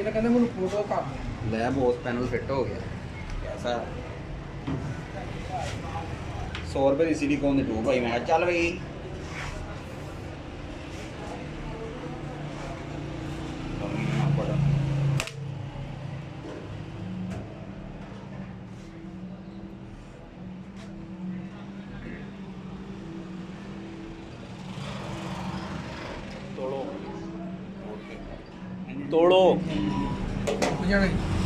ने कहना मैंने फोटो कर ले बोस पैनल फिट हो गया कैसा 100 रुपए की सिलिकॉन दी ट्यूब भाई मैं कहा चल भाई तोड़ो जाना